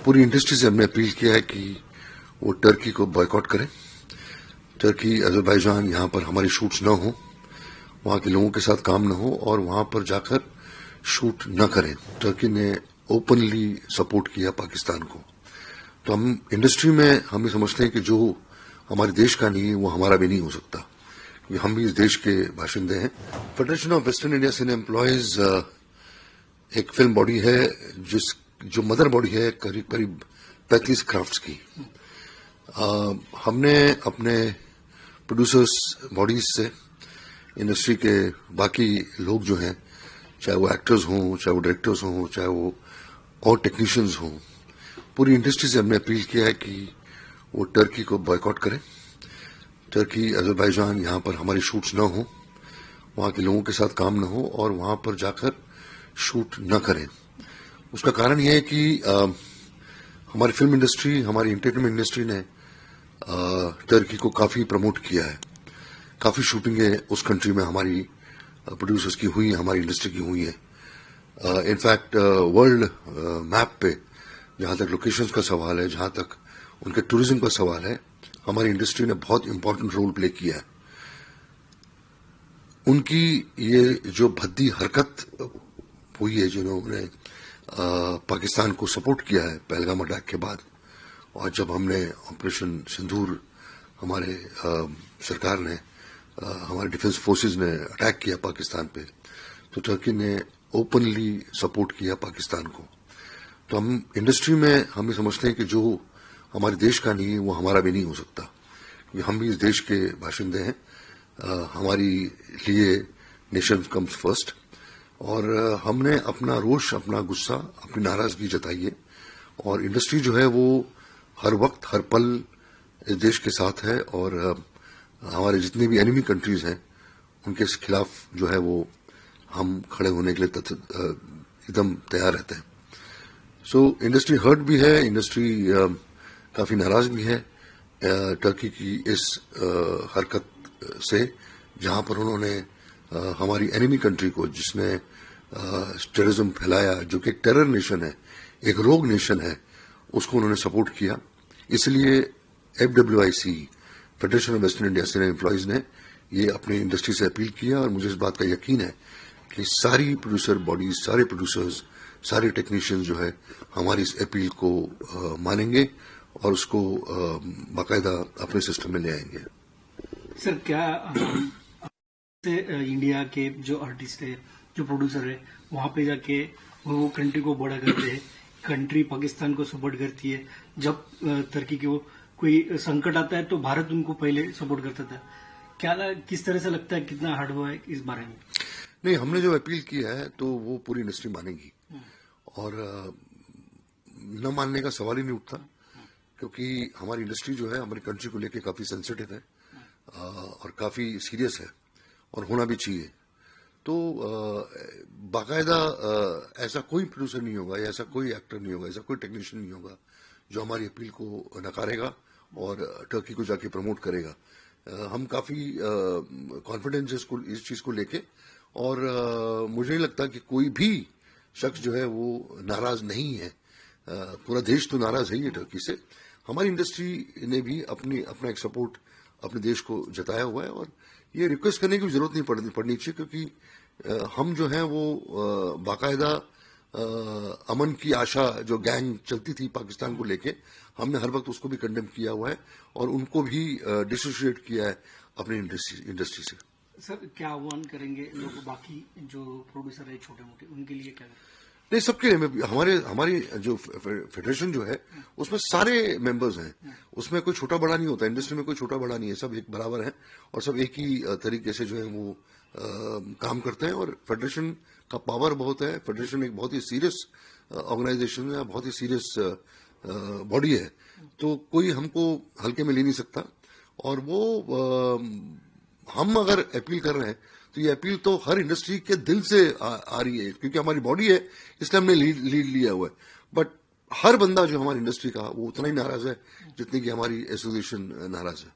पूरी इंडस्ट्री से हमने अपील किया है कि वो टर्की को बॉयकॉट करें। टर्की, अजरबैजान, यहाँ पर हमारी शूट्स न हो, वहाँ के लोगों के साथ काम न हो और वहाँ पर जाकर शूट न करें। टर्की ने ओपनली सपोर्ट किया पाकिस्तान को। तो हम इंडस्ट्री में हम ये समझते हैं कि जो हमारे देश का नहीं है वो हमारा भी नहीं हो सकता। हम भी इस देश के बाशिंदे हैं। Federation of western India cine employees एक फिल्म बॉडी है जो मदर बॉडी है करीब करीब 35 क्राफ्ट्स की। हमने अपने प्रोड्यूसर्स बॉडीज से इंडस्ट्री के बाकी लोग जो हैं, चाहे वो एक्टर्स हों, चाहे वो डायरेक्टर्स हों, चाहे वो और टेक्नीशियंस हों, पूरी इंडस्ट्री से हमने अपील किया है कि वो टर्की को बॉयकॉट करें। टर्की, अजरबैजान, यहाँ पर हमारी शूट्स न हो, वहाँ के लोगों के साथ काम न हो और वहाँ पर जाकर शूट न करें। उसका कारण यह है कि हमारी फिल्म इंडस्ट्री, हमारी एंटरटेनमेंट इंडस्ट्री ने टर्की को काफी प्रमोट किया है। काफी शूटिंगें उस कंट्री में हमारी प्रोड्यूसर्स की हुई, हमारी इंडस्ट्री की हुई है। इनफैक्ट वर्ल्ड मैप पे जहां तक लोकेशंस का सवाल है, जहां तक उनके टूरिज्म का सवाल है, हमारी इंडस्ट्री ने बहुत इंपॉर्टेंट रोल प्ले किया है। उनकी ये जो भद्दी हरकत हुई है, जिन्होंने पाकिस्तान को सपोर्ट किया है पहलगाम अटैक के बाद, और जब हमने ऑपरेशन सिंदूर हमारे सरकार ने, हमारे डिफेंस फोर्सेस ने अटैक किया पाकिस्तान पे, तो टर्की ने ओपनली सपोर्ट किया पाकिस्तान को। तो हम इंडस्ट्री में हम ये समझते हैं कि जो हमारे देश का नहीं है वो हमारा भी नहीं हो सकता। हम भी इस देश के बाशिंदे हैं। हमारी लिए नेशन कम्स फर्स्ट, और हमने अपना रोष, अपना गुस्सा, अपनी नाराजगी जताई है। और इंडस्ट्री जो है वो हर वक्त, हर पल इस देश के साथ है, और हमारे जितने भी एनिमी कंट्रीज हैं उनके खिलाफ जो है वो हम खड़े होने के लिए एकदम तैयार रहते हैं। सो इंडस्ट्री हर्ट भी है, इंडस्ट्री काफी नाराज भी है टर्की की इस हरकत से, जहां पर उन्होंने हमारी एनिमी कंट्री को, जिसने टेररिज्म फैलाया, जो कि एक टेरर नेशन है, एक रोग नेशन है, उसको उन्होंने सपोर्ट किया। इसलिए FWIC, federation of western India cine employees ने ये अपनी इंडस्ट्री से अपील किया, और मुझे इस बात का यकीन है कि सारी प्रोड्यूसर बॉडीज, सारे प्रोड्यूसर्स, सारे टेक्नीशियंस जो है हमारी इस अपील को मानेंगे और उसको बाकायदा अपने सिस्टम में ले आएंगे। सर, क्या से इंडिया के जो आर्टिस्ट है, जो प्रोड्यूसर है, वहां पे जाके वो कंट्री को बड़ा करते हैं, कंट्री पाकिस्तान को सपोर्ट करती है। जब तुर्की को कोई संकट आता है तो भारत उनको पहले सपोर्ट करता था। क्या किस तरह से लगता है, कितना हार्ड हुआ है इस बारे में? नहीं, हमने जो अपील की है तो वो पूरी इंडस्ट्री मानेगी, और न मानने का सवाल ही नहीं उठता, क्योंकि हमारी इंडस्ट्री जो है हमारी कंट्री को लेके काफी सेंसिटिव है और काफी सीरियस है, और होना भी चाहिए। तो बाकायदा ऐसा कोई प्रोड्यूसर नहीं होगा, या ऐसा कोई एक्टर नहीं होगा, ऐसा कोई टेक्नीशियन नहीं होगा जो हमारी अपील को नकारेगा और टर्की को जाके प्रमोट करेगा। हम काफी कॉन्फिडेंस है इस चीज को लेके, और मुझे नहीं लगता कि कोई भी शख्स जो है वो नाराज नहीं है। पूरा देश तो नाराज है ही टर्की से। हमारी इंडस्ट्री ने भी अपना एक सपोर्ट अपने देश को जताया हुआ है, और ये रिक्वेस्ट करने की जरूरत नहीं पड़नी चाहिए, क्योंकि हम जो है वो बाकायदा अमन की आशा, जो गैंग चलती थी पाकिस्तान को लेके, हमने हर वक्त उसको भी कंडेम किया हुआ है और उनको भी डिसोसिएट किया है अपनी इंडस्ट्री से। सर, क्या आह्वान करेंगे लोग, बाकी जो प्रोड्यूसर है छोटे मोटे, उनके लिए क्या? नहीं, सबके लिए। हमारी जो फेडरेशन जो है उसमें सारे मेंबर्स हैं, उसमें कोई छोटा बड़ा नहीं होता। इंडस्ट्री में कोई छोटा बड़ा नहीं है, सब एक बराबर हैं और सब एक ही तरीके से जो है वो काम करते हैं। और फेडरेशन का पावर बहुत है। फेडरेशन एक बहुत ही सीरियस ऑर्गेनाइजेशन है, बहुत ही सीरियस बॉडी है, तो कोई हमको हल्के में ले नहीं सकता। और वो हम अगर अपील कर रहे हैं तो ये अपील तो हर इंडस्ट्री के दिल से आ रही है, क्योंकि हमारी बॉडी है, इसलिए हमने लीड लिया हुआ है। बट हर बंदा जो हमारी इंडस्ट्री का, वो उतना ही नाराज है जितनी कि हमारी एसोसिएशन नाराज है।